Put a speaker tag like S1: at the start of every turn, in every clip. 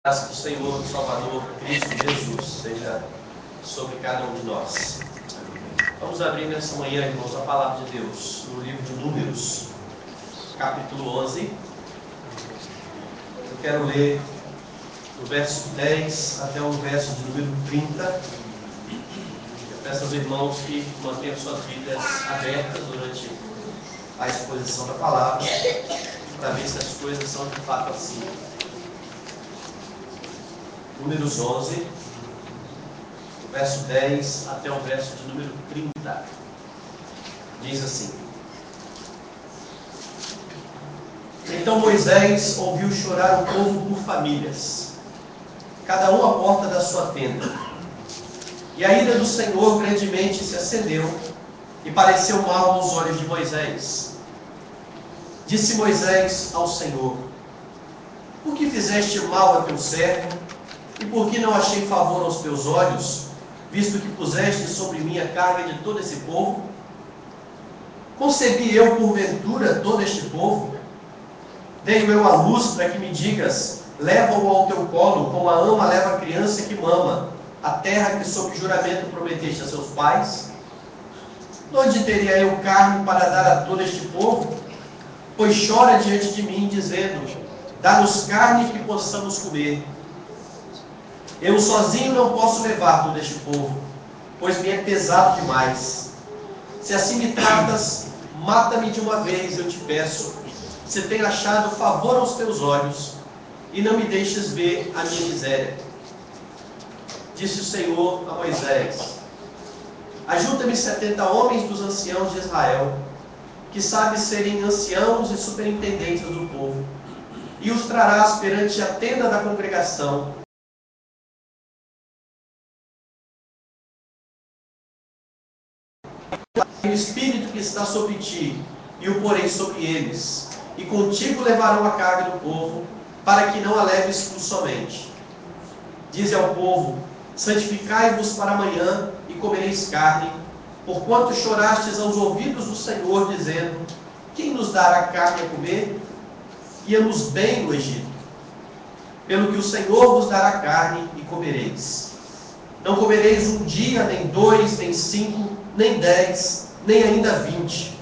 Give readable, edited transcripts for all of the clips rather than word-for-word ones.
S1: graça do Senhor e Salvador Cristo Jesus seja sobre cada um de nós. Vamos abrir nessa manhã, irmãos, a palavra de Deus no livro de Números, capítulo 11. Eu quero ler do verso 10 até o verso de número 30. Eu peço aos irmãos que mantenham suas Bíblias abertas durante a exposição da palavra, para ver se as coisas são de fato assim. Números 11, do verso 10 até o verso de número 30. Diz assim: Então Moisés ouviu chorar o povo por famílias, cada um à porta da sua tenda. E a ira do Senhor grandemente se acendeu, e pareceu mal aos olhos de Moisés. Disse Moisés ao Senhor: Por que fizeste mal a teu servo? E por que não achei favor aos teus olhos, visto que puseste sobre mim a carga de todo esse povo? Concebi eu porventura todo este povo? Dei eu à luz para que me digas: leva-o ao teu colo, como a ama leva a criança que mama, a terra que sob juramento prometeste a seus pais? Onde teria eu carne para dar a todo este povo? Pois chora diante de mim, dizendo: dá-nos carne que possamos comer. Eu sozinho não posso levar todo este povo, pois me é pesado demais. Se assim me tratas, mata-me de uma vez, eu te peço, se tenho achado favor aos teus olhos, e não me deixes ver a minha miséria. Disse o Senhor a Moisés: Ajunta-me 70 homens dos anciãos de Israel, que sabem serem anciãos e superintendentes do povo, e os trarás perante a tenda da congregação. O Espírito que está sobre ti, e o porei sobre eles, e contigo levarão a carga do povo, para que não a leves tu somente. Dize ao povo: santificai-vos para amanhã, e comereis carne, porquanto chorastes aos ouvidos do Senhor, dizendo: quem nos dará carne a comer? Íamos bem no Egito. Pelo que o Senhor vos dará carne, e comereis. Não comereis um dia, nem 2, nem 5, nem 10, nem ainda 20,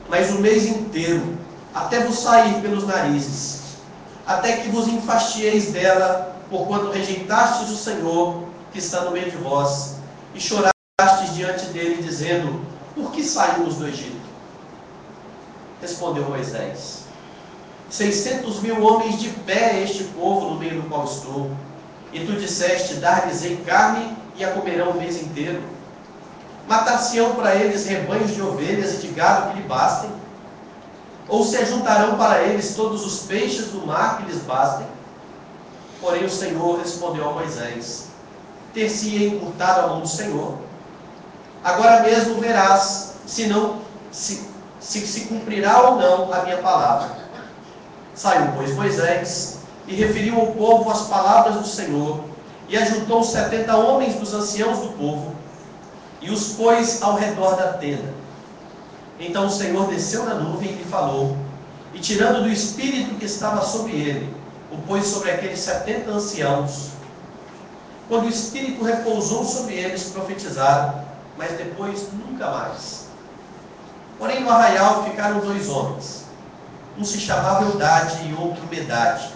S1: mas o mês inteiro, até vos sair pelos narizes, até que vos enfastieis dela, porquanto rejeitastes o Senhor, que está no meio de vós, e chorastes diante dele, dizendo: por que saímos do Egito? Respondeu Moisés: 600.000 homens de pé é este povo no meio do qual estou, e tu disseste: dar-lhes-ei carne, e a comerão o mês inteiro. Matar-se-ão para eles rebanhos de ovelhas e de gado que lhe bastem? Ou se ajuntarão para eles todos os peixes do mar que lhes bastem? Porém o Senhor respondeu a Moisés: ter-se-ia encurtado a mão do Senhor? Agora mesmo verás se cumprirá ou não a minha palavra. Saiu, pois, Moisés e referiu ao povo as palavras do Senhor, e ajuntou 70 homens dos anciãos do povo, e os pôs ao redor da tenda. Então o Senhor desceu na nuvem e lhe falou, e tirando do espírito que estava sobre ele, o pôs sobre aqueles 70 anciãos. Quando o espírito repousou sobre eles, profetizaram, mas depois nunca mais. Porém no arraial ficaram 2 homens, um se chamava Eldade e outro Medade.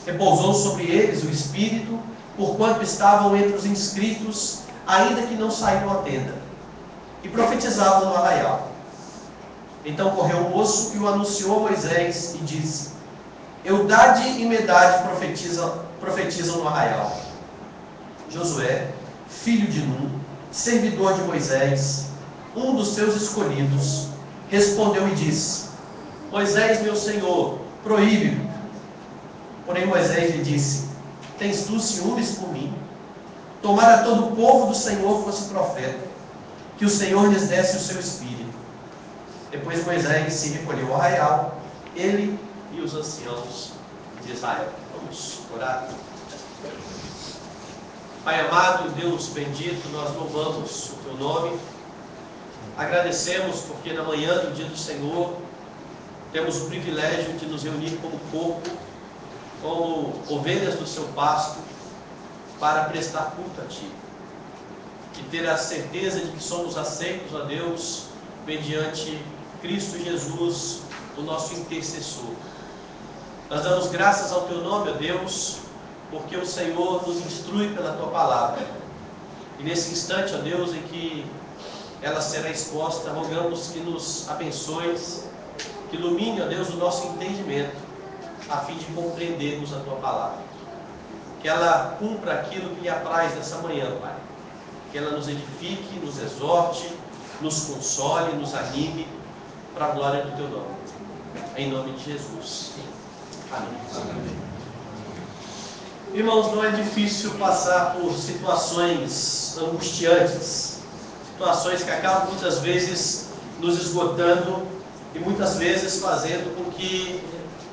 S1: Repousou sobre eles o espírito, porquanto estavam entre os inscritos, ainda que não saíram à tenda, e profetizavam no arraial. Então correu o moço e o anunciou a Moisés, e disse: Eldade e Medade profetizam no arraial. Josué, filho de Nun, servidor de Moisés, um dos seus escolhidos, respondeu e disse: Moisés, meu senhor, proíbe-me. Porém Moisés lhe disse: tens tu ciúmes por mim? Tomara todo o povo do Senhor fosse profeta, que o Senhor lhes desse o seu espírito. Depois Moisés se recolheu ao arraial, ele e os anciãos de Israel. Vamos orar. Pai amado, Deus bendito, nós louvamos o teu nome, agradecemos porque na manhã do dia do Senhor temos o privilégio de nos reunir como corpo, como ovelhas do seu pasto, para prestar culto a Ti. E ter a certeza de que somos aceitos a Deus mediante Cristo Jesus, o nosso intercessor. Nós damos graças ao Teu nome, ó Deus, porque o Senhor nos instrui pela Tua palavra. E nesse instante, ó Deus, em que ela será exposta, rogamos que nos abençoes, que ilumine, ó Deus, o nosso entendimento, a fim de compreendermos a Tua palavra. Que ela cumpra aquilo que lhe apraz nessa manhã, Pai. Que ela nos edifique, nos exorte, nos console, nos anime, para a glória do Teu nome. Em nome de Jesus. Amém. Amém. Irmãos, não é difícil passar por situações angustiantes, situações que acabam muitas vezes nos esgotando e muitas vezes fazendo com que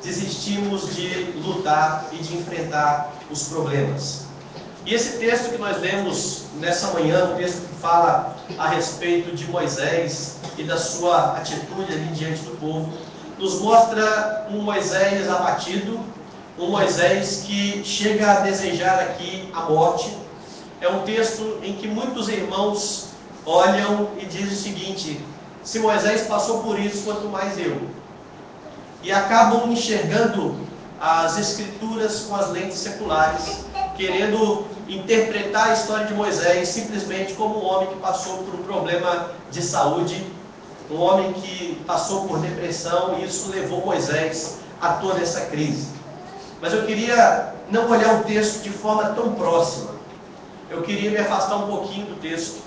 S1: desistimos de lutar e de enfrentar os problemas. E esse texto que nós lemos nessa manhã, um texto que fala a respeito de Moisés e da sua atitude ali diante do povo, nos mostra um Moisés abatido, um Moisés que chega a desejar aqui a morte. É um texto em que muitos irmãos olham e dizem o seguinte: se Moisés passou por isso, quanto mais eu. E acabam enxergando as escrituras com as lentes seculares, querendo interpretar a história de Moisés simplesmente como um homem que passou por um problema de saúde, um homem que passou por depressão, e isso levou Moisés a toda essa crise. Mas eu queria não olhar o texto de forma tão próxima. Eu queria me afastar um pouquinho do texto,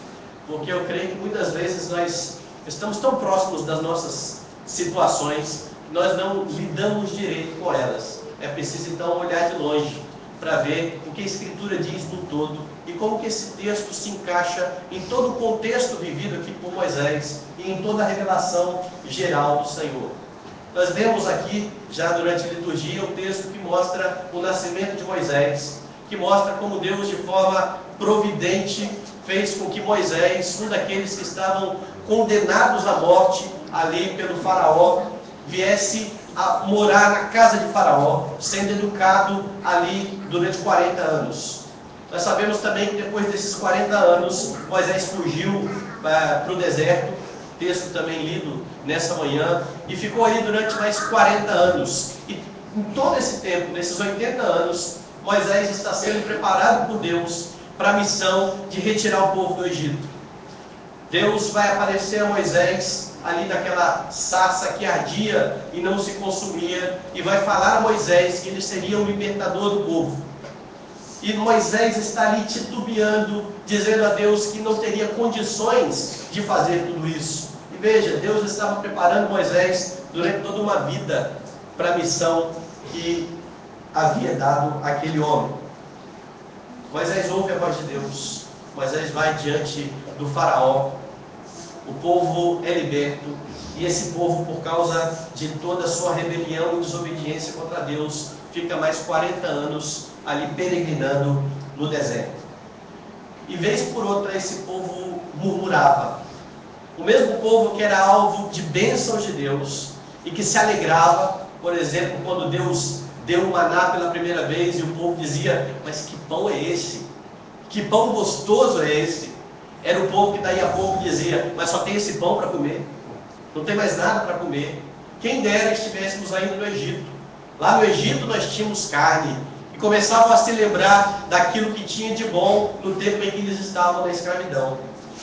S1: porque eu creio que muitas vezes nós estamos tão próximos das nossas situações, nós não lidamos direito com elas. É preciso então olhar de longe para ver o que a Escritura diz no todo e como que esse texto se encaixa em todo o contexto vivido aqui por Moisés e em toda a revelação geral do Senhor. Nós vemos aqui, já durante a liturgia, um texto que mostra o nascimento de Moisés, que mostra como Deus, de forma providente, fez com que Moisés, um daqueles que estavam condenados à morte ali pelo faraó, viesse a morar na casa de Faraó, sendo educado ali durante 40 anos. Nós sabemos também que depois desses 40 anos, Moisés fugiu para o deserto, texto também lido nessa manhã, e ficou ali durante mais 40 anos. E em todo esse tempo, nesses 80 anos, Moisés está sendo preparado por Deus para a missão de retirar o povo do Egito. Deus vai aparecer a Moisés ali daquela sarça que ardia e não se consumia, e vai falar a Moisés que ele seria o libertador do povo. E Moisés está ali titubeando, dizendo a Deus que não teria condições de fazer tudo isso. E veja, Deus estava preparando Moisés durante toda uma vida para a missão que havia dado àquele homem. Moisés ouve a voz de Deus. Moisés vai diante do faraó. O povo é liberto, e esse povo, por causa de toda a sua rebelião e desobediência contra Deus, fica mais 40 anos ali peregrinando no deserto. E vez por outra esse povo murmurava. O mesmo povo que era alvo de bênçãos de Deus e que se alegrava, por exemplo, quando Deus deu o maná pela primeira vez e o povo dizia: mas que pão é esse? Que pão gostoso é esse? Era o povo que daí a pouco dizia: mas só tem esse pão para comer, não tem mais nada para comer. Quem dera estivéssemos ainda no Egito. Lá no Egito nós tínhamos carne. E começavam a se lembrar daquilo que tinha de bom no tempo em que eles estavam na escravidão.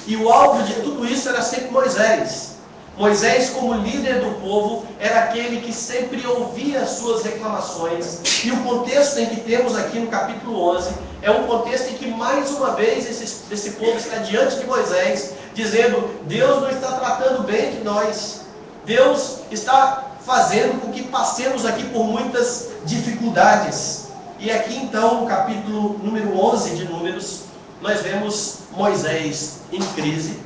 S1: E o alvo de tudo isso era sempre Moisés. Moisés, como líder do povo, era aquele que sempre ouvia as suas reclamações. E o contexto em que temos aqui no capítulo 11 é um contexto em que mais uma vez esse povo está diante de Moisés, dizendo: Deus não está tratando bem de nós. Deus está fazendo com que passemos aqui por muitas dificuldades. E aqui então, no capítulo número 11 de Números, nós vemos Moisés em crise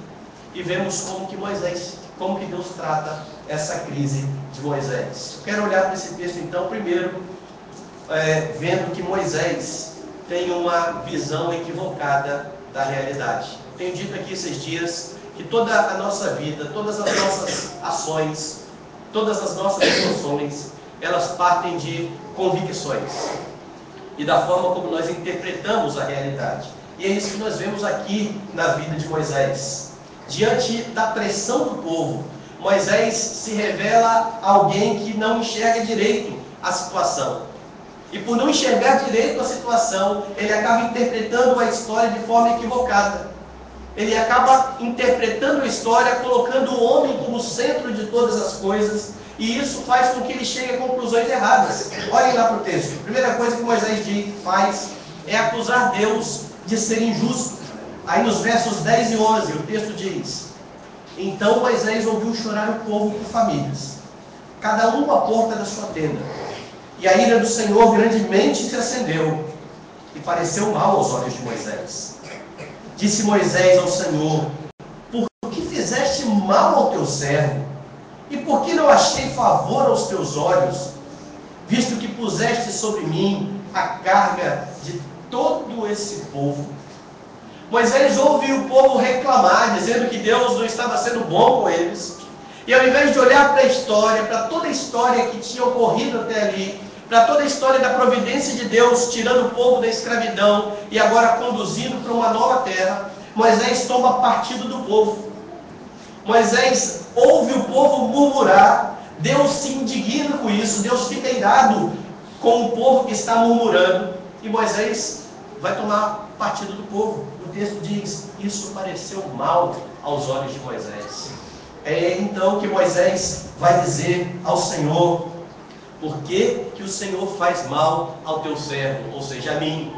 S1: e vemos como que Deus trata essa crise de Moisés. Eu quero olhar para esse texto então, primeiro, vendo que Moisés tem uma visão equivocada da realidade. Tenho dito aqui esses dias que toda a nossa vida, todas as nossas ações, todas as nossas emoções elas partem de convicções e da forma como nós interpretamos a realidade. E é isso que nós vemos aqui na vida de Moisés. Diante da pressão do povo, Moisés se revela alguém que não enxerga direito a situação. E por não enxergar direito a situação, ele acaba interpretando a história de forma equivocada. Ele acaba interpretando a história, colocando o homem como centro de todas as coisas, e isso faz com que ele chegue a conclusões erradas. Olhem lá para o texto. A primeira coisa que Moisés faz é acusar Deus de ser injusto. Aí nos versos 10 e 11, o texto diz: Então Moisés ouviu chorar o povo por famílias, cada um à porta da sua tenda. E a ira do Senhor grandemente se acendeu, e pareceu mal aos olhos de Moisés. Disse Moisés ao Senhor: Por que fizeste mal ao teu servo? E por que não achei favor aos teus olhos, visto que puseste sobre mim a carga de todo esse povo? Moisés ouve o povo reclamar, dizendo que Deus não estava sendo bom com eles. E ao invés de olhar para a história, para toda a história que tinha ocorrido até ali, para toda a história da providência de Deus, tirando o povo da escravidão e agora conduzindo para uma nova terra, Moisés toma partido do povo. Moisés ouve o povo murmurar, Deus se indigna com isso, Deus fica irado com o povo que está murmurando, e Moisés vai tomar partido do povo. O texto diz: isso pareceu mal aos olhos de Moisés. É então que Moisés vai dizer ao Senhor: por que o Senhor faz mal ao teu servo, ou seja, a mim?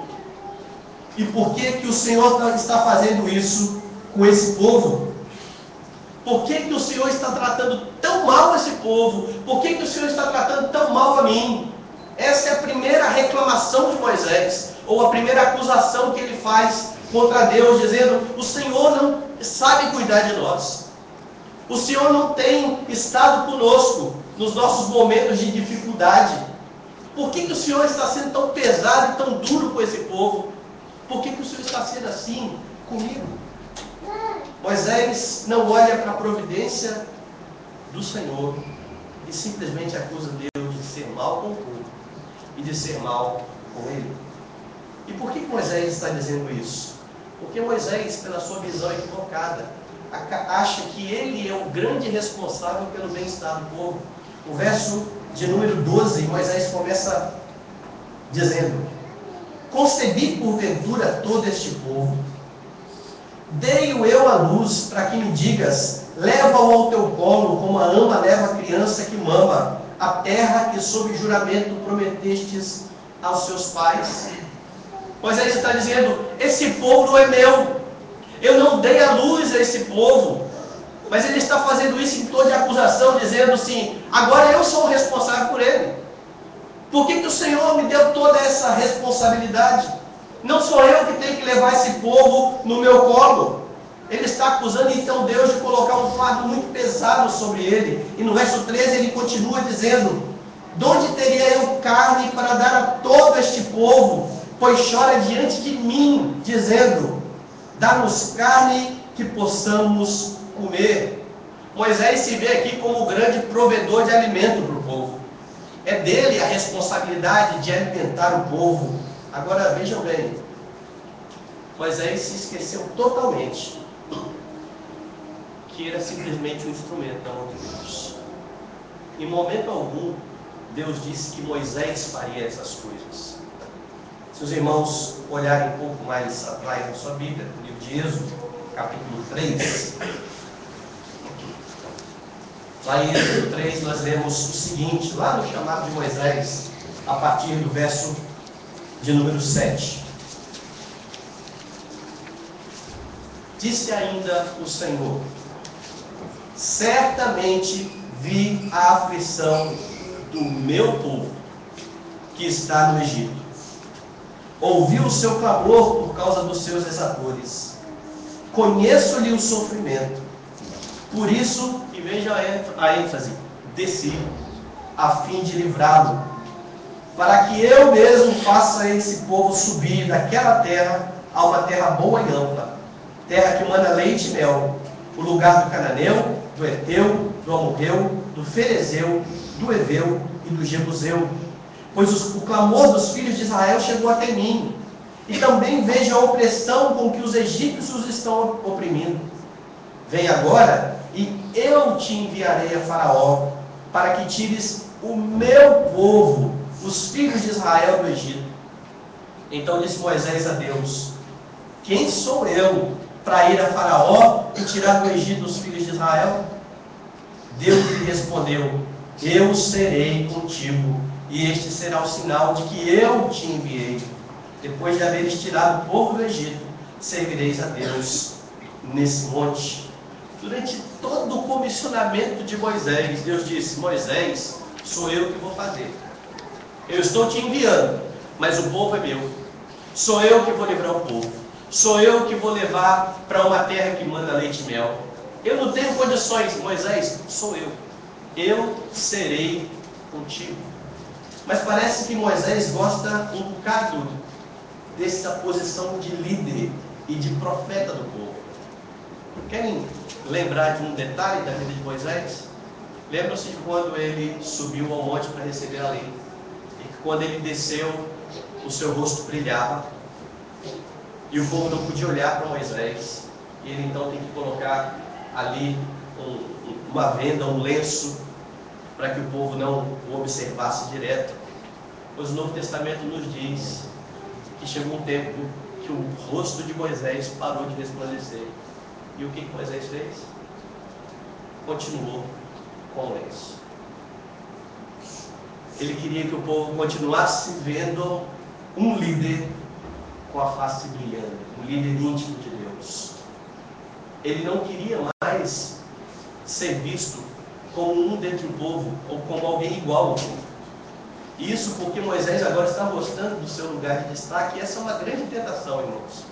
S1: E por que o Senhor está fazendo isso com esse povo? Por que o Senhor está tratando tão mal esse povo? Por que o Senhor está tratando tão mal a mim? Essa é a primeira reclamação de Moisés, ou a primeira acusação que ele faz contra Deus, dizendo: o Senhor não sabe cuidar de nós. O Senhor não tem estado conosco nos nossos momentos de dificuldade. Por que o Senhor está sendo tão pesado e tão duro com esse povo? Por que o Senhor está sendo assim comigo? Moisés não olha para a providência do Senhor e simplesmente acusa Deus de ser mal com o povo e de ser mal com ele. E por que Moisés está dizendo isso? Porque Moisés, pela sua visão equivocada, acha que ele é o grande responsável pelo bem-estar do povo. O verso de número 12, Moisés começa dizendo: concebi porventura todo este povo, dei-o eu à luz, para que me digas: leva-o ao teu colo, como a ama leva a criança que mama, a terra que sob juramento prometestes aos seus pais. Moisés está dizendo: esse povo não é meu, eu não dei a luz a esse povo. Mas ele está fazendo isso em tom de acusação, dizendo assim: agora eu sou o responsável por ele. Por que o Senhor me deu toda essa responsabilidade? Não sou eu que tenho que levar esse povo no meu colo. Ele está acusando então Deus de colocar um fardo muito pesado sobre ele. E no verso 13 ele continua dizendo: de onde teria eu carne para dar a todo este povo? Pois chora diante de mim, dizendo: dá-nos carne que possamos comer. Moisés se vê aqui como o grande provedor de alimento para o povo. É dele a responsabilidade de alimentar o povo. Agora vejam bem, Moisés se esqueceu totalmente que era simplesmente um instrumento da mão de Deus. Em momento algum, Deus disse que Moisés faria essas coisas. Se os irmãos olharem um pouco mais atrás na sua Bíblia, no livro de Êxodo, capítulo 3, lá em Êxodo 3 nós lemos o seguinte, lá no chamado de Moisés, a partir do verso de número 7. Disse ainda o Senhor: certamente vi a aflição do meu povo que está no Egito. Ouvi o seu clamor por causa dos seus exatores. Conheço-lhe o sofrimento. Por isso, e veja a ênfase, desci, a fim de livrá-lo, para que eu mesmo faça esse povo subir daquela terra a uma terra boa e ampla, terra que manda leite e mel, o lugar do cananeu, do Heteu, do Amorreu, do Ferezeu, do Heveu e do Jebuseu, pois o clamor dos filhos de Israel chegou até mim, e também vejo a opressão com que os egípcios os estão oprimindo. Vem agora, e eu te enviarei a Faraó, para que tires o meu povo, os filhos de Israel, do Egito. Então disse Moisés a Deus: quem sou eu para ir a Faraó e tirar do Egito os filhos de Israel? Deus lhe respondeu: eu serei contigo, e este será o sinal de que eu te enviei. Depois de haveres tirado o povo do Egito, servireis a Deus nesse monte. Durante todo o comissionamento de Moisés, Deus disse: Moisés, sou eu que vou fazer. Eu estou te enviando, mas o povo é meu. Sou eu que vou livrar o povo. Sou eu que vou levar para uma terra que manda leite e mel. Eu não tenho condições, Moisés, sou eu. Eu serei contigo. Mas parece que Moisés gosta um bocado dessa posição de líder e de profeta do povo. Querem lembrar de um detalhe da vida de Moisés? Lembram-se de quando ele subiu ao monte para receber a lei? E que quando ele desceu, o seu rosto brilhava. E o povo não podia olhar para Moisés. E ele então tem que colocar ali uma venda, um lenço, para que o povo não o observasse direto. Pois o Novo Testamento nos diz que chegou um tempo que o rosto de Moisés parou de resplandecer. E o que Moisés fez? Continuou com o lenço. Ele queria que o povo continuasse vendo um líder com a face brilhante, um líder íntimo de Deus. Ele não queria mais ser visto como um dentre o povo, ou como alguém igual ao povo. Isso porque Moisés agora está gostando do seu lugar de destaque, e essa é uma grande tentação, irmãos.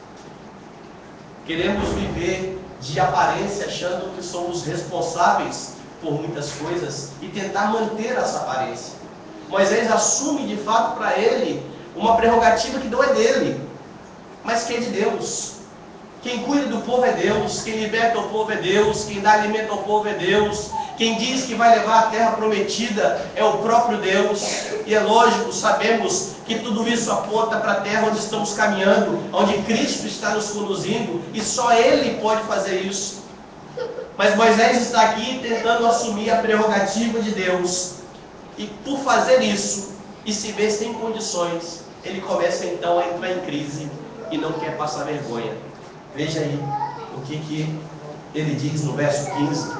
S1: Queremos viver de aparência, achando que somos responsáveis por muitas coisas, e tentar manter essa aparência. Moisés assume de fato para ele uma prerrogativa que não é dele, mas que é de Deus. Quem cuida do povo é Deus, quem liberta o povo é Deus, quem dá alimento ao povo é Deus, quem diz que vai levar a terra prometida é o próprio Deus. E é lógico, sabemos que tudo isso aponta para a terra onde estamos caminhando, onde Cristo está nos conduzindo, e só Ele pode fazer isso. Mas Moisés está aqui tentando assumir a prerrogativa de Deus, e por fazer isso, e se ver sem condições, ele começa então a entrar em crise e não quer passar vergonha. Veja aí o que ele diz no verso 15.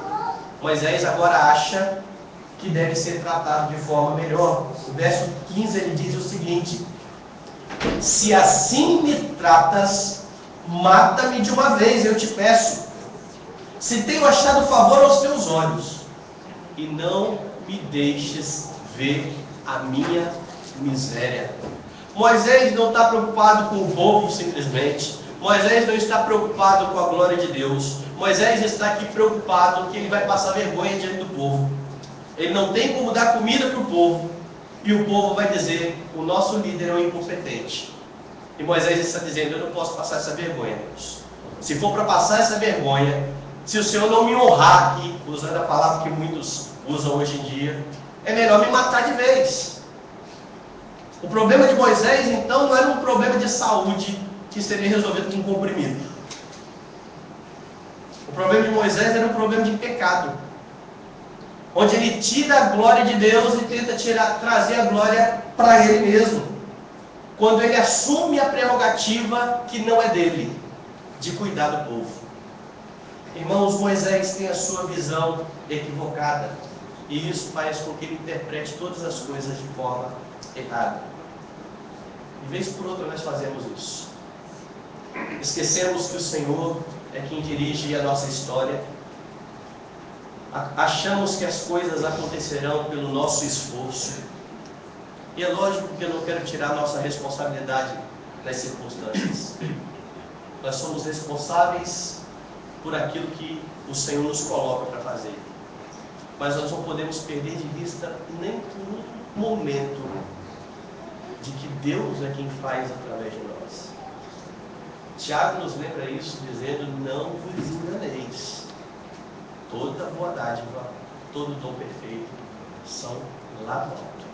S1: Moisés agora acha que deve ser tratado de forma melhor. No verso 15 ele diz o seguinte: se assim me tratas, mata-me de uma vez, eu te peço. Se tenho achado favor aos teus olhos, e não me deixes ver a minha miséria. Moisés não está preocupado com o povo simplesmente. Moisés não está preocupado com a glória de Deus. Moisés está aqui preocupado que ele vai passar vergonha diante do povo. Ele não tem como dar comida para o povo, e o povo vai dizer: o nosso líder é um incompetente. E Moisés está dizendo: eu não posso passar essa vergonha, Deus. Se for para passar essa vergonha, se o Senhor não me honrar aqui, usando a palavra que muitos usam hoje em dia, é melhor me matar de vez. O problema de Moisés, então, não era um problema de saúde que seria resolvido com um comprimido. O problema de Moisés era um problema de pecado, onde ele tira a glória de Deus e tenta trazer a glória para ele mesmo, quando ele assume a prerrogativa que não é dele, de cuidar do povo. Irmãos, Moisés tem a sua visão equivocada, e isso faz com que ele interprete todas as coisas de forma errada. De vez por outra nós fazemos isso. Esquecemos que o Senhor é quem dirige a nossa história. Achamos que as coisas acontecerão pelo nosso esforço. E é lógico que eu não quero tirar nossa responsabilidade nas circunstâncias. Nós somos responsáveis por aquilo que o Senhor nos coloca para fazer. Mas nós não podemos perder de vista nem por um momento de que Deus é quem faz através de nós. Tiago nos lembra isso dizendo: não vos enganeis. Toda boa dádiva, todo dom perfeito são lá do alto,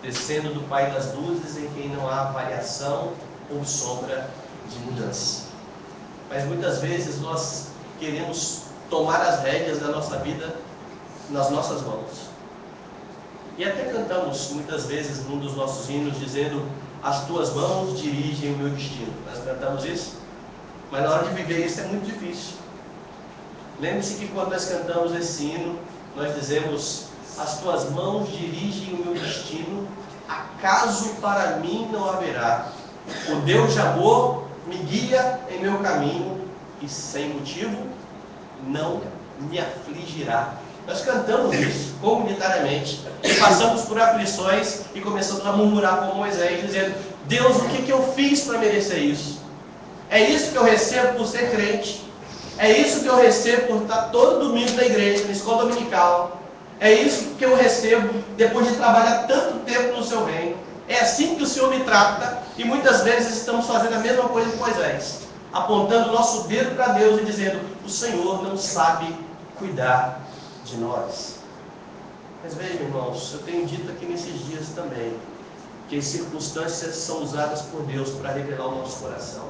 S1: descendo do Pai das luzes, em quem não há variação ou sombra de mudança. Mas muitas vezes nós queremos tomar as rédeas da nossa vida nas nossas mãos. E até cantamos muitas vezes num dos nossos hinos dizendo: as tuas mãos dirigem o meu destino. Nós cantamos isso, mas na hora de viver isso é muito difícil. Lembre-se que quando nós cantamos esse hino, nós dizemos: as tuas mãos dirigem o meu destino, acaso para mim não haverá. O Deus de amor me guia em meu caminho e sem motivo não me afligirá. Nós cantamos isso comunitariamente e passamos por aflições e começamos a murmurar com Moisés, dizendo: Deus, o que eu fiz para merecer isso? É isso que eu recebo por ser crente? É isso que eu recebo por estar todo domingo na igreja, na escola dominical? É isso que eu recebo depois de trabalhar tanto tempo no seu reino? É assim que o Senhor me trata? E muitas vezes estamos fazendo a mesma coisa que Moisés, apontando o nosso dedo para Deus e dizendo: o Senhor não sabe cuidar de nós. Mas vejam, irmãos, eu tenho dito aqui nesses dias também que as circunstâncias são usadas por Deus para revelar o nosso coração.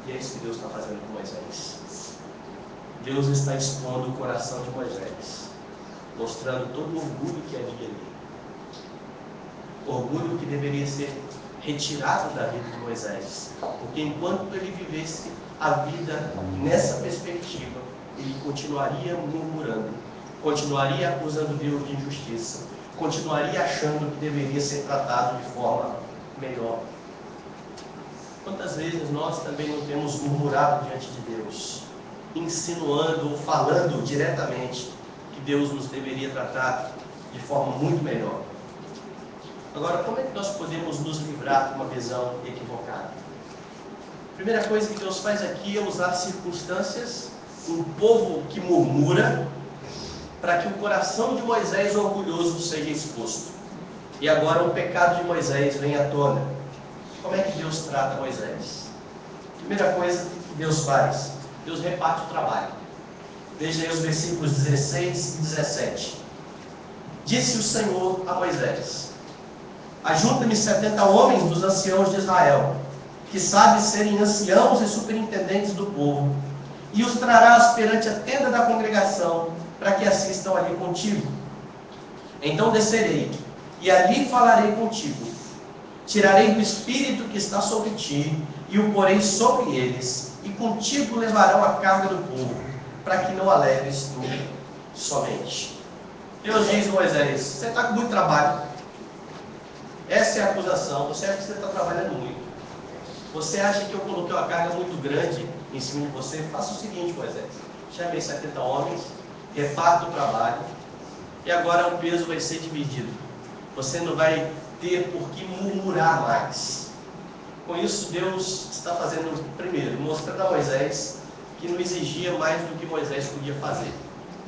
S1: E é isso que Deus está fazendo com Moisés. Deus está expondo o coração de Moisés, mostrando todo o orgulho que havia ali. Orgulho que deveria ser retirado da vida de Moisés, porque enquanto ele vivesse a vida nessa perspectiva, ele continuaria murmurando, continuaria acusando Deus de injustiça, continuaria achando que deveria ser tratado de forma melhor. Quantas vezes nós também não temos murmurado diante de Deus, insinuando ou falando diretamente que Deus nos deveria tratar de forma muito melhor? Agora, como é que nós podemos nos livrar de uma visão equivocada? A primeira coisa que Deus faz aqui é usar circunstâncias, um povo que murmura, para que o coração de Moisés orgulhoso seja exposto. E agora o pecado de Moisés vem à tona. Como é que Deus trata Moisés? Primeira coisa que Deus faz: Deus reparte o trabalho. Veja aí os versículos 16 e 17. Disse o Senhor a Moisés: ajunta-me 70 homens dos anciãos de Israel, que sabem serem anciãos e superintendentes do povo, e os trarás perante a tenda da congregação, para que assistam ali contigo. Então descerei, e ali falarei contigo. Tirarei do espírito que está sobre ti, e o porei sobre eles, e contigo levarão a carga do povo, para que não a leves tu somente. Deus diz a Moisés: você está com muito trabalho. Essa é a acusação. Você acha que você está trabalhando muito? Você acha que eu coloquei uma carga muito grande em cima de você? Faça o seguinte, Moisés: chamei 70 homens, reparta o trabalho, e agora o peso vai ser dividido. Você não vai ter por que murmurar mais. Com isso, Deus está fazendo, primeiro, mostrando a Moisés que não exigia mais do que Moisés podia fazer.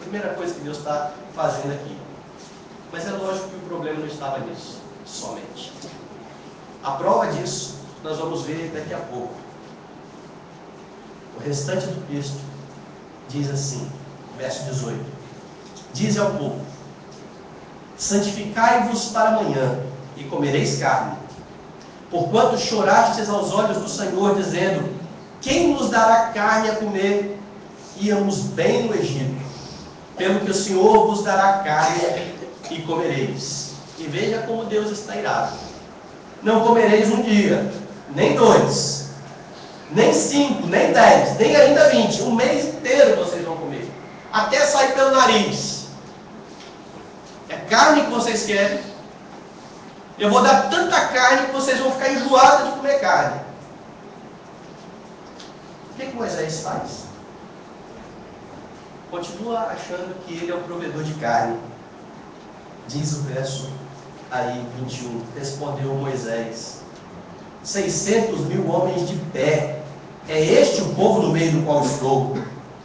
S1: Primeira coisa que Deus está fazendo aqui. Mas é lógico que o problema não estava nisso somente. A prova disso nós vamos ver daqui a pouco. O restante do texto diz assim, verso 18: dize ao povo: santificai-vos para amanhã, e comereis carne, porquanto chorastes aos olhos do Senhor, dizendo: quem nos dará carne a comer? Íamos bem no Egito. Pelo que o Senhor vos dará carne e comereis. E veja como Deus está irado. Não comereis um dia, nem 2, nem 5, nem 10, nem ainda 20. Um mês inteiro vocês vão comer, até sair pelo nariz. É carne que vocês querem. Eu vou dar tanta carne que vocês vão ficar enjoados de comer carne. O que Moisés faz? Continua achando que ele é o provedor de carne. Diz o verso aí 21, respondeu Moisés: 600.000 homens de pé, é este o povo no meio do qual estou?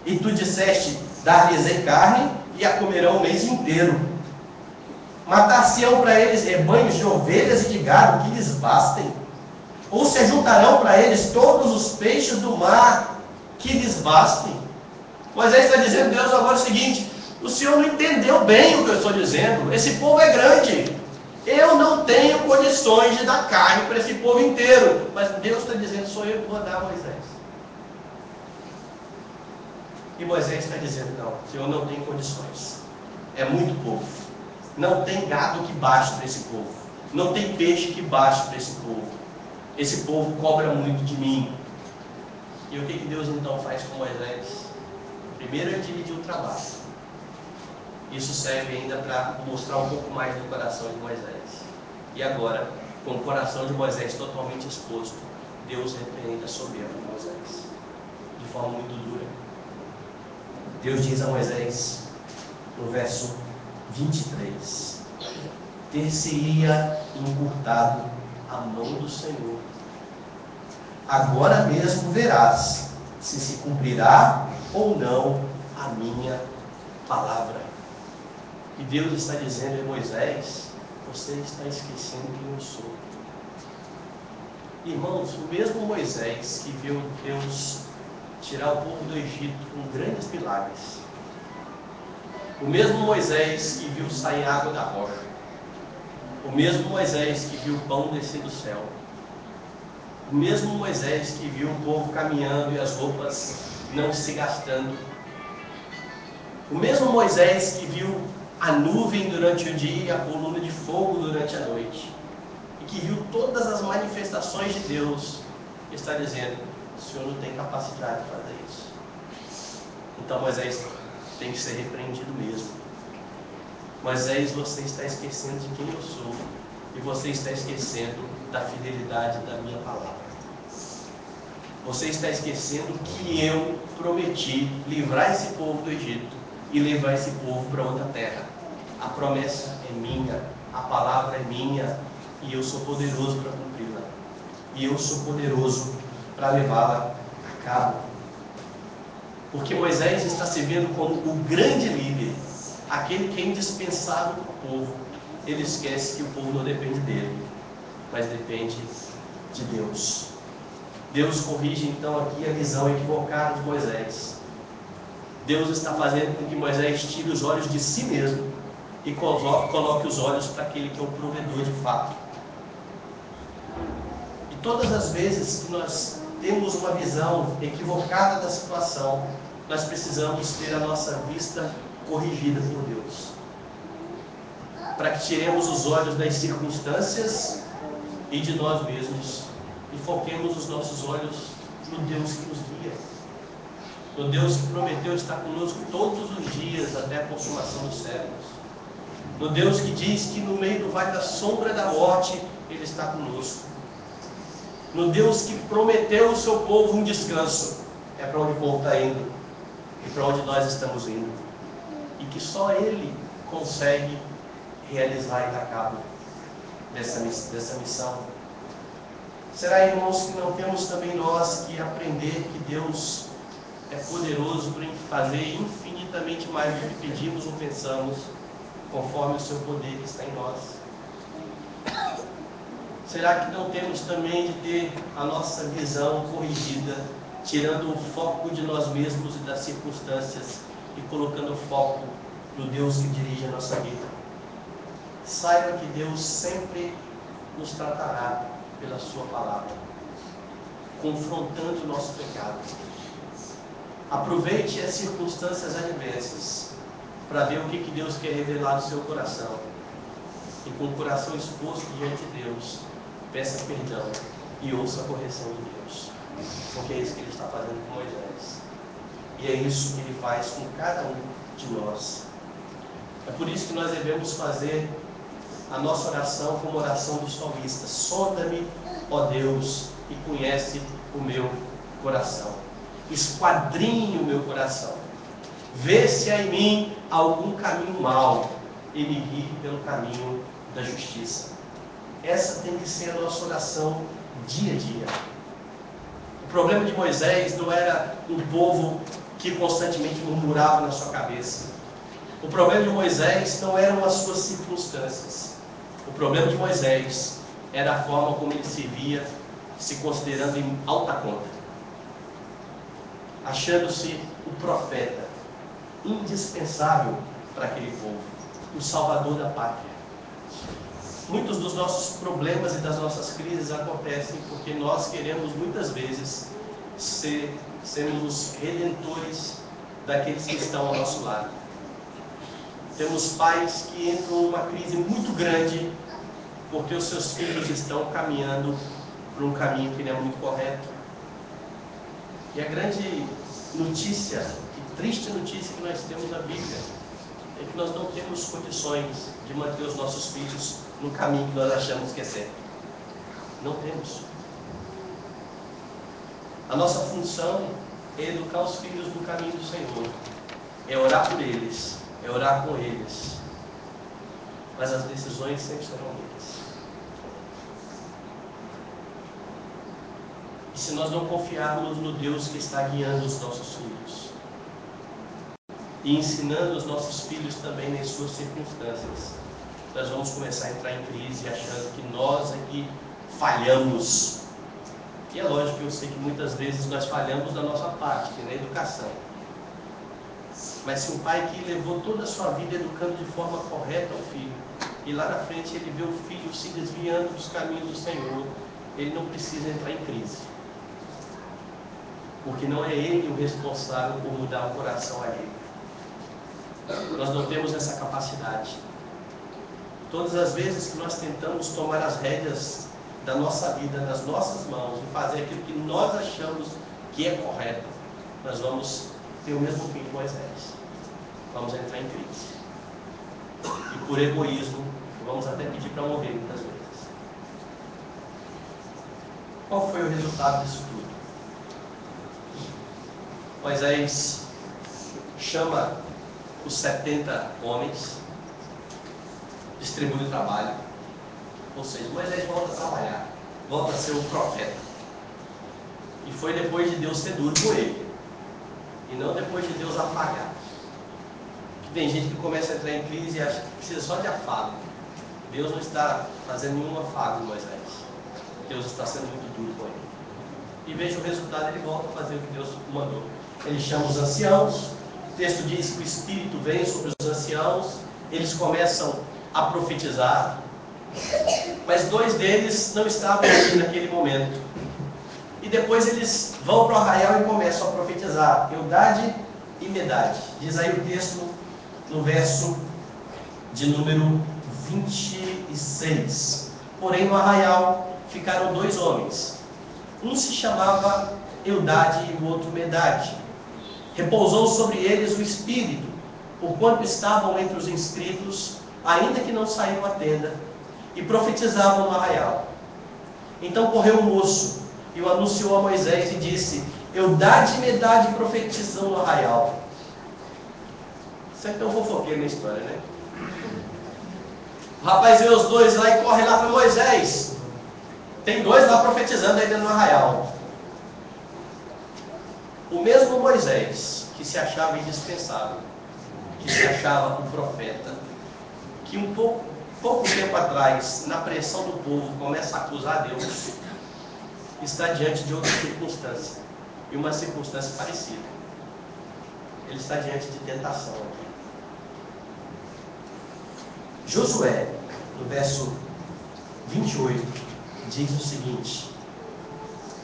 S1: E tu disseste: dar-lhes carne, e a comerão o mês inteiro. Matar-se-ão para eles rebanhos de ovelhas e de gado que lhes bastem? Ou se ajuntarão para eles todos os peixes do mar que lhes bastem? Moisés está dizendo a Deus agora o seguinte: O senhor não entendeu bem o que eu estou dizendo. Esse povo é grande. Eu não tenho condições de dar carne para esse povo inteiro. Mas Deus está dizendo, sou eu que vou dar a Moisés. E Moisés está dizendo, não, Senhor, não tem condições. É muito povo. Não tem gado que baste para esse povo. Não tem peixe que baste para esse povo. Esse povo cobra muito de mim. E o que Deus então faz com Moisés? Primeiro ele dividiu o trabalho. Isso serve ainda para mostrar um pouco mais do coração de Moisés. E agora, com o coração de Moisés totalmente exposto, Deus repreende a soberba de Moisés. De forma muito dura. Deus diz a Moisés, no verso 23, ter-se-ia encurtado a mão do Senhor. Agora mesmo verás se se cumprirá ou não a minha palavra. E Deus está dizendo a Moisés, você está esquecendo quem eu sou. Irmãos, o mesmo Moisés que viu Deus tirar o povo do Egito com grandes milagres, o mesmo Moisés que viu sair água da rocha, o mesmo Moisés que viu o pão descer do céu, o mesmo Moisés que viu o povo caminhando e as roupas não se gastando, o mesmo Moisés que viu a nuvem durante o dia e a coluna de fogo durante a noite, e que viu todas as manifestações de Deus, está dizendo, o Senhor não tem capacidade de fazer isso. Então Moisés tem que ser repreendido mesmo. Moisés, você está esquecendo de quem eu sou, e você está esquecendo da fidelidade da minha palavra. Você está esquecendo que eu prometi livrar esse povo do Egito e levar esse povo para outra terra. A promessa é minha, a palavra é minha, e eu sou poderoso para cumpri-la. E eu sou poderoso para levá-la a cabo. Porque Moisés está se vendo como o grande líder, aquele que é indispensável para o povo. Ele esquece que o povo não depende dele, mas depende de Deus. Deus corrige então aqui a visão equivocada de Moisés. Deus está fazendo com que Moisés tire os olhos de si mesmo e coloque os olhos para aquele que é o provedor de fato. E todas as vezes que nós temos uma visão equivocada da situação, nós precisamos ter a nossa vista corrigida por Deus, para que tiremos os olhos das circunstâncias e de nós mesmos e foquemos os nossos olhos no Deus que nos guia, no Deus que prometeu estar conosco todos os dias até a consumação dos séculos, no Deus que diz que no meio do vale da sombra da morte Ele está conosco, no Deus que prometeu ao seu povo um descanso. É para onde o povo está indo e para onde nós estamos indo, e que só Ele consegue realizar e dar cabo dessa missão. Será, irmãos, que não temos também nós que aprender que Deus é poderoso para fazer infinitamente mais do que pedimos ou pensamos, conforme o seu poder que está em nós? Será que não temos também de ter a nossa visão corrigida, tirando o foco de nós mesmos e das circunstâncias e colocando o foco no Deus que dirige a nossa vida? Saiba que Deus sempre nos tratará pela sua palavra, confrontando o nosso pecado. Aproveite as circunstâncias adversas para ver o que Deus quer revelar no seu coração, e com o coração exposto diante de Deus, peça perdão e ouça a correção de Deus, porque é isso que Ele está fazendo com Moisés, e é isso que Ele faz com cada um de nós. É por isso que nós devemos fazer a nossa oração como oração do salmista: sonda-me, ó Deus, e conhece o meu coração, esquadrinhe o meu coração, vê se há em mim algum caminho mau e me guie pelo caminho da justiça. Essa tem que ser a nossa oração dia a dia. O problema de Moisés não era um povo que constantemente murmurava na sua cabeça. O problema de Moisés não eram as suas circunstâncias. O problema de Moisés era a forma como ele se via, se considerando em alta conta, achando-se o profeta indispensável para aquele povo, o Salvador da pátria. Muitos dos nossos problemas e das nossas crises acontecem porque nós queremos muitas vezes sermos redentores daqueles que estão ao nosso lado. Temos pais que entram numa crise muito grande porque os seus filhos estão caminhando por um caminho que não é muito correto. E a grande notícia, e triste notícia que nós temos na Bíblia, é que nós não temos condições de manter os nossos filhos no caminho que nós achamos que é certo. Não temos. A nossa função é educar os filhos no caminho do Senhor, é orar por eles, é orar com eles, mas as decisões sempre serão deles. E se nós não confiarmos no Deus que está guiando os nossos filhos e ensinando os nossos filhos também nas suas circunstâncias, nós vamos começar a entrar em crise achando que nós aqui falhamos. E é lógico que eu sei que muitas vezes nós falhamos da nossa parte, na educação. Mas se um pai que levou toda a sua vida educando de forma correta o filho, e lá na frente ele vê o filho se desviando dos caminhos do Senhor, ele não precisa entrar em crise. Porque não é ele o responsável por mudar o coração alheio. Nós não temos essa capacidade. Todas as vezes que nós tentamos tomar as rédeas da nossa vida nas nossas mãos e fazer aquilo que nós achamos que é correto, nós vamos ter o mesmo fim de Moisés. Vamos entrar em crise. E por egoísmo, vamos até pedir para morrer muitas vezes. Qual foi o resultado disso tudo? Moisés chama os 70 homens, distribui o trabalho, ou seja, Moisés volta a trabalhar, volta a ser um profeta. E foi depois de Deus ser duro com ele, e não depois de Deus apagar. Tem gente que começa a entrar em crise e acha que precisa só de afago. Deus não está fazendo nenhum afago em Moisés. Deus está sendo muito duro com ele. E veja o resultado, ele volta a fazer o que Deus mandou. Ele chama os anciãos, o texto diz que o Espírito vem sobre os anciãos, eles começam a profetizar, mas 2 deles não estavam aqui naquele momento. E depois eles vão para o arraial e começam a profetizar, Eldade e Medade. Diz aí o texto no verso de número 26. Porém no arraial ficaram 2 homens. Um se chamava Eldade e o outro Medade. Repousou sobre eles o Espírito, porquanto estavam entre os inscritos, ainda que não saíram à tenda, e profetizavam no arraial. Então correu o moço e o anunciou a Moisés e disse: Eldade e Medade profetizam no arraial. Isso é tão fofoqueiro na história, né? O rapaz vê os 2 lá e corre lá para Moisés. Tem 2 lá profetizando aí dentro do arraial. O mesmo Moisés, que se achava indispensável, que se achava um profeta, que pouco tempo atrás, na pressão do povo, começa a acusar Deus, está diante de outra circunstância, e uma circunstância parecida. Ele está diante de tentação aqui. Josué, no verso 28, diz o seguinte: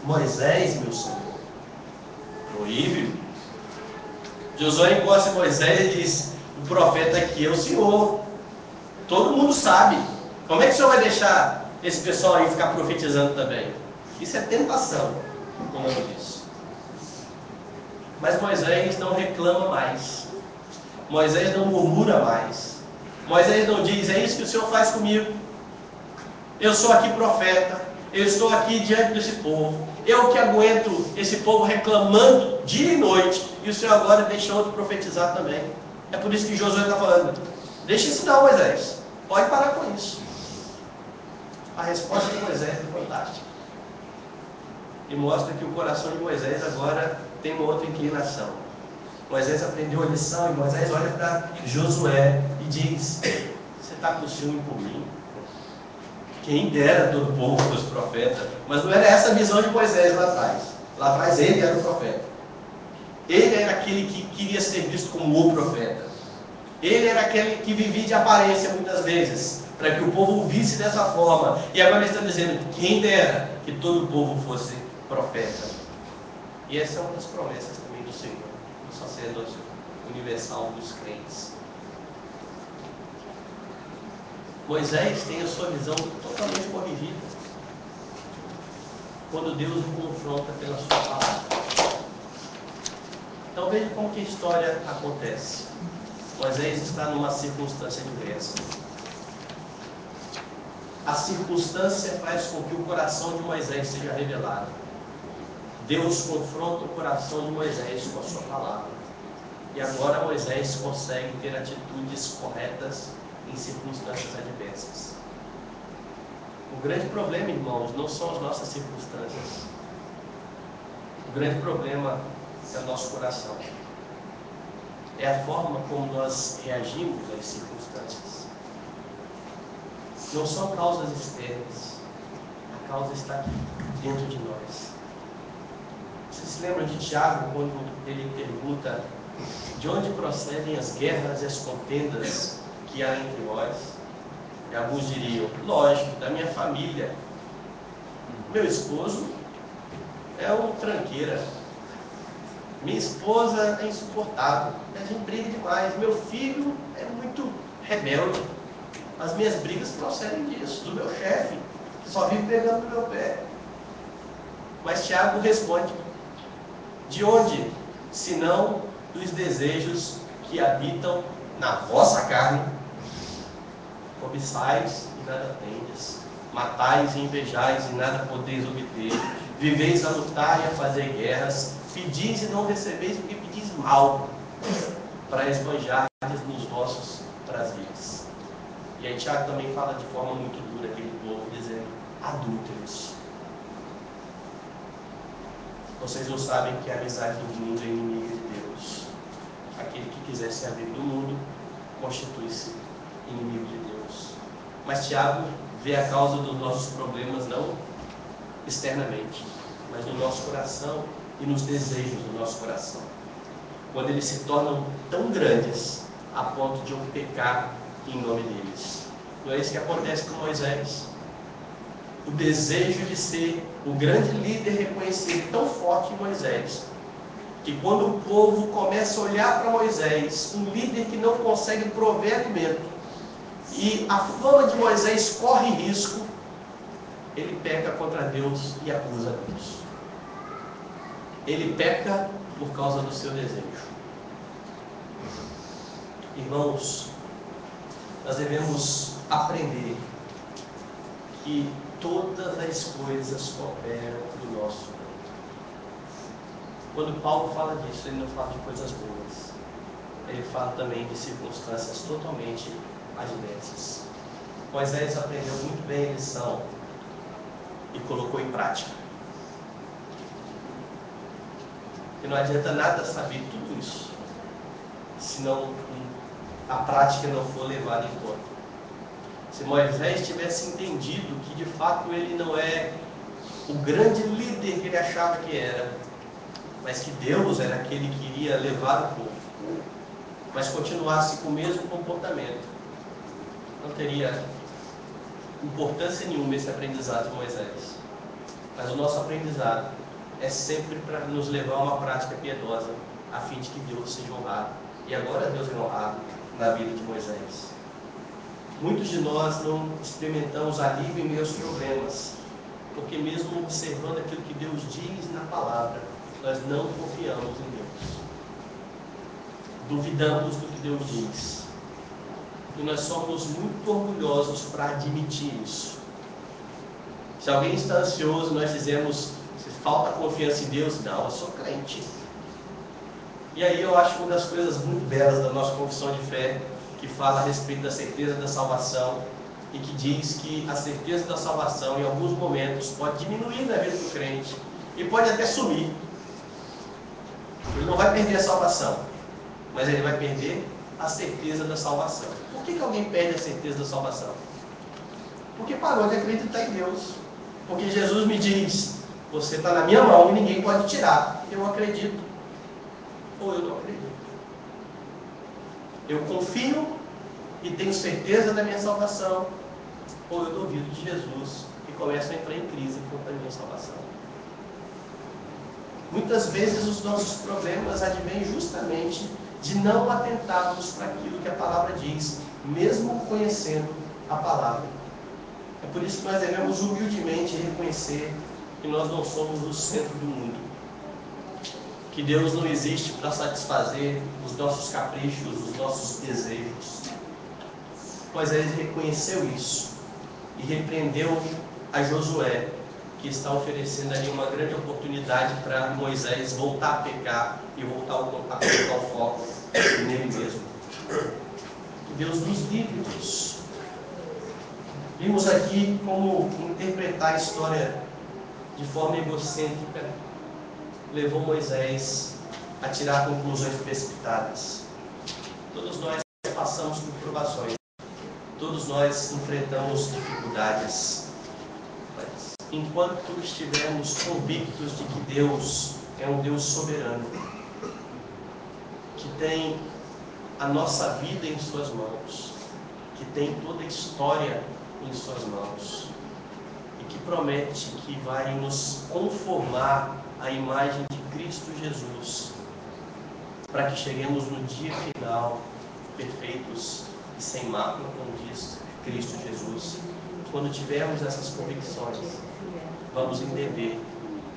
S1: Moisés, meu Senhor, proíbe. Josué encosta em Moisés e diz: o profeta aqui é o Senhor. Todo mundo sabe. Como é que o Senhor vai deixar esse pessoal aí ficar profetizando também? Isso é tentação, como eu disse. Mas Moisés não reclama mais. Moisés não murmura mais. Moisés não diz: é isso que o Senhor faz comigo. Eu sou aqui profeta. Eu estou aqui diante desse povo. Eu que aguento esse povo reclamando dia e noite. E o Senhor agora deixa outro profetizar também. É por isso que Josué está falando: deixa isso não, Moisés. Pode parar com isso. A resposta de Moisés é fantástica. E mostra que o coração de Moisés agora tem uma outra inclinação. Moisés aprendeu a lição e Moisés olha para Josué e diz: você está com ciúme por mim? Quem dera todo o povo fosse profeta. Mas não era essa a visão de Moisés lá atrás. Lá atrás ele era o profeta. Ele era aquele que queria ser visto como o profeta. Ele era aquele que vivia de aparência muitas vezes, para que o povo o visse dessa forma. E agora ele está dizendo, quem dera que todo o povo fosse profeta. E essa é uma das promessas também do Senhor, do sacerdócio universal dos crentes. Moisés tem a sua visão totalmente corrigida quando Deus o confronta pela sua palavra. Então veja como que a história acontece. Moisés está numa circunstância diversa. A circunstância faz com que o coração de Moisés seja revelado. Deus confronta o coração de Moisés com a sua palavra. E agora Moisés consegue ter atitudes corretas em circunstâncias adversas. O grande problema, irmãos, não são as nossas circunstâncias. O grande problema é o nosso coração. É a forma como nós reagimos às circunstâncias. Não são causas externas. A causa está aqui, dentro de nós. Vocês se lembram de Tiago, quando ele pergunta de onde procedem as guerras e as contendas que há entre vós? E alguns diriam, lógico, da minha família. Meu esposo é um tranqueira. Minha esposa é insuportável. A gente briga demais. Meu filho é muito rebelde. As minhas brigas procedem disso, do meu chefe, que só vive pegando no meu pé. Mas Tiago responde, de onde? Senão dos desejos que habitam na vossa carne. Cobiçais e nada tendes, matais e invejais e nada podeis obter, viveis a lutar e a fazer guerras, pedis e não recebeis porque pedis mal, para esbanjardes nos vossos prazeres. E aí Tiago também fala de forma muito dura aquele povo, dizendo, adúlteros. Vocês não sabem que a amizade do mundo é inimiga de Deus. Aquele que quiser ser amigo do mundo, constitui-se inimigo de Deus. Mas Tiago vê a causa dos nossos problemas não externamente, mas no nosso coração e nos desejos do nosso coração. Quando eles se tornam tão grandes a ponto de eu pecar em nome deles. Não é isso que acontece com Moisés. O desejo de ser o grande líder reconhecido tão forte em Moisés, que quando o povo começa a olhar para Moisés, um líder que não consegue prover alimento, e a fama de Moisés corre risco, ele peca contra Deus e acusa Deus. Ele peca por causa do seu desejo. Irmãos, nós devemos aprender que todas as coisas cooperam para o nosso bem. Quando Paulo fala disso, ele não fala de coisas boas. Ele fala também de circunstâncias totalmente adversas. Moisés aprendeu muito bem a lição e colocou em prática. E não adianta nada saber tudo isso, se a prática não for levada em conta. Se Moisés tivesse entendido que de fato ele não é o grande líder que ele achava que era, mas que Deus era aquele que iria levar o povo, mas continuasse com o mesmo comportamento, não teria importância nenhuma esse aprendizado de Moisés. Mas o nosso aprendizado é sempre para nos levar a uma prática piedosa, a fim de que Deus seja honrado. E agora Deus é honrado na vida de Moisés. Muitos de nós não experimentamos alívio em meio aos problemas, porque mesmo observando aquilo que Deus diz na palavra, nós não confiamos em Deus. Duvidamos do que Deus diz. E nós somos muito orgulhosos para admitir isso. Se alguém está ansioso, nós dizemos, se falta confiança em Deus, não, eu sou crente. E aí eu acho uma das coisas muito belas da nossa confissão de fé, que fala a respeito da certeza da salvação, e que diz que a certeza da salvação, em alguns momentos, pode diminuir na vida do crente, e pode até sumir. Ele não vai perder a salvação, mas ele vai perder a certeza da salvação. Por que alguém perde a certeza da salvação? Porque parou de acreditar em Deus. Porque Jesus me diz, você está na minha mão e ninguém pode tirar. Eu acredito. Ou eu não acredito. Eu confio e tenho certeza da minha salvação, ou eu duvido de Jesus e começo a entrar em crise contra a minha salvação. Muitas vezes os nossos problemas advêm justamente de não atentarmos para aquilo que a palavra diz, mesmo conhecendo a palavra. É por isso que nós devemos humildemente reconhecer que nós não somos o centro do mundo, que Deus não existe para satisfazer os nossos caprichos, os nossos desejos. Moisés reconheceu isso e repreendeu a Josué, que está oferecendo ali uma grande oportunidade para Moisés voltar a pecar e voltar a colocar o foco nele mesmo. Que Deus nos livre disso. Vimos aqui como interpretar a história de forma egocêntrica levou Moisés a tirar conclusões precipitadas. Todos nós passamos por provações, todos nós enfrentamos dificuldades. Mas enquanto estivermos convictos de que Deus é um Deus soberano, que tem a nossa vida em suas mãos, que tem toda a história em suas mãos e que promete que vai nos conformar à imagem de Cristo Jesus, para que cheguemos no dia final perfeitos e sem mácula, como diz Cristo Jesus. Quando tivermos essas convicções, vamos entender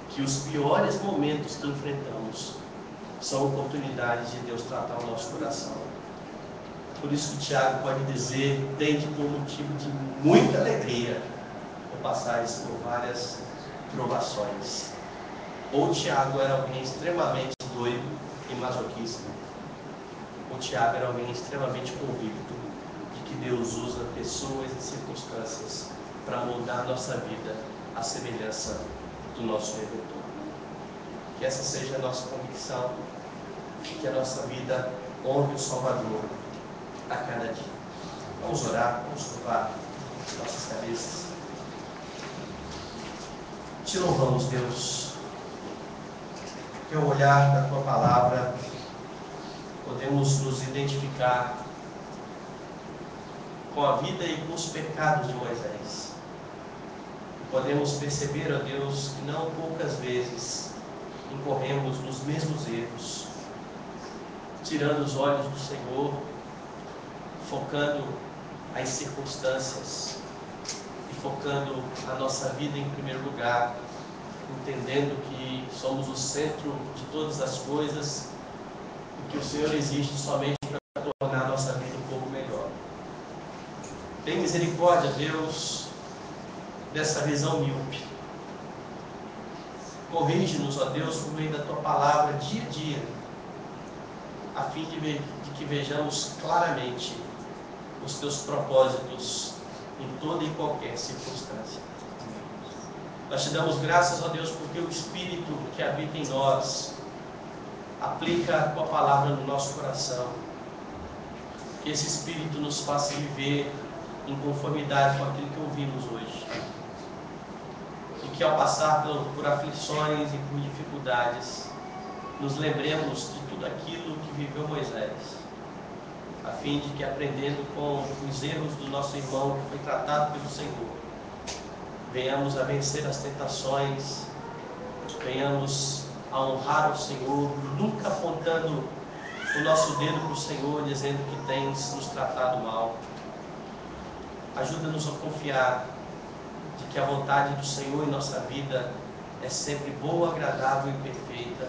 S1: que os piores momentos que enfrentamos são oportunidades de Deus tratar o nosso coração. Por isso que Tiago pode dizer: tende por motivo de muita alegria por passares por várias provações. Ou Tiago era alguém extremamente doido e masoquista, ou Tiago era alguém extremamente convicto de que Deus usa pessoas e circunstâncias para moldar a nossa vida à semelhança do nosso Redentor. Que essa seja a nossa convicção, que a nossa vida honre o Salvador a cada dia. Vamos orar, vamos curvar nossas cabeças. Te louvamos, Deus, que ao olhar da Tua Palavra podemos nos identificar com a vida e com os pecados de Moisés. Podemos perceber, ó Deus, que não poucas vezes incorremos nos mesmos erros, tirando os olhos do Senhor, focando as circunstâncias e focando a nossa vida em primeiro lugar, entendendo que somos o centro de todas as coisas e que o Senhor existe somente para tornar a nossa vida um pouco melhor. Tem misericórdia, Deus, dessa visão míope. Corrige-nos, ó Deus, por meio da Tua Palavra dia a dia, a fim de que vejamos claramente os Teus propósitos em toda e qualquer circunstância. Nós te damos graças, ó Deus, porque o Espírito que habita em nós aplica a Tua Palavra no nosso coração. Que esse Espírito nos faça viver em conformidade com aquilo que ouvimos hoje. E que ao passar por aflições e por dificuldades, nos lembremos de tudo aquilo que viveu Moisés, a fim de que, aprendendo com os erros do nosso irmão que foi tratado pelo Senhor, venhamos a vencer as tentações, venhamos a honrar o Senhor, nunca apontando o nosso dedo para o Senhor, dizendo que tens nos tratado mal. Ajuda-nos a confiar de que a vontade do Senhor em nossa vida é sempre boa, agradável e perfeita,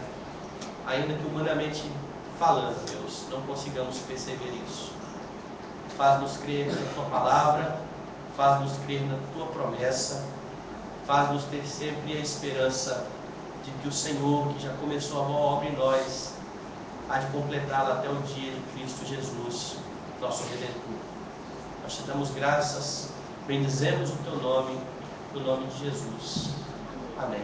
S1: ainda que humanamente falando, Deus, não consigamos perceber isso. Faz-nos crer na Tua Palavra, faz-nos crer na Tua promessa, faz-nos ter sempre a esperança de que o Senhor, que já começou a boa obra em nós, há de completá-la até o dia de Cristo Jesus, nosso Redentor. Nós te damos graças, bendizemos o Teu nome, no nome de Jesus. Amém.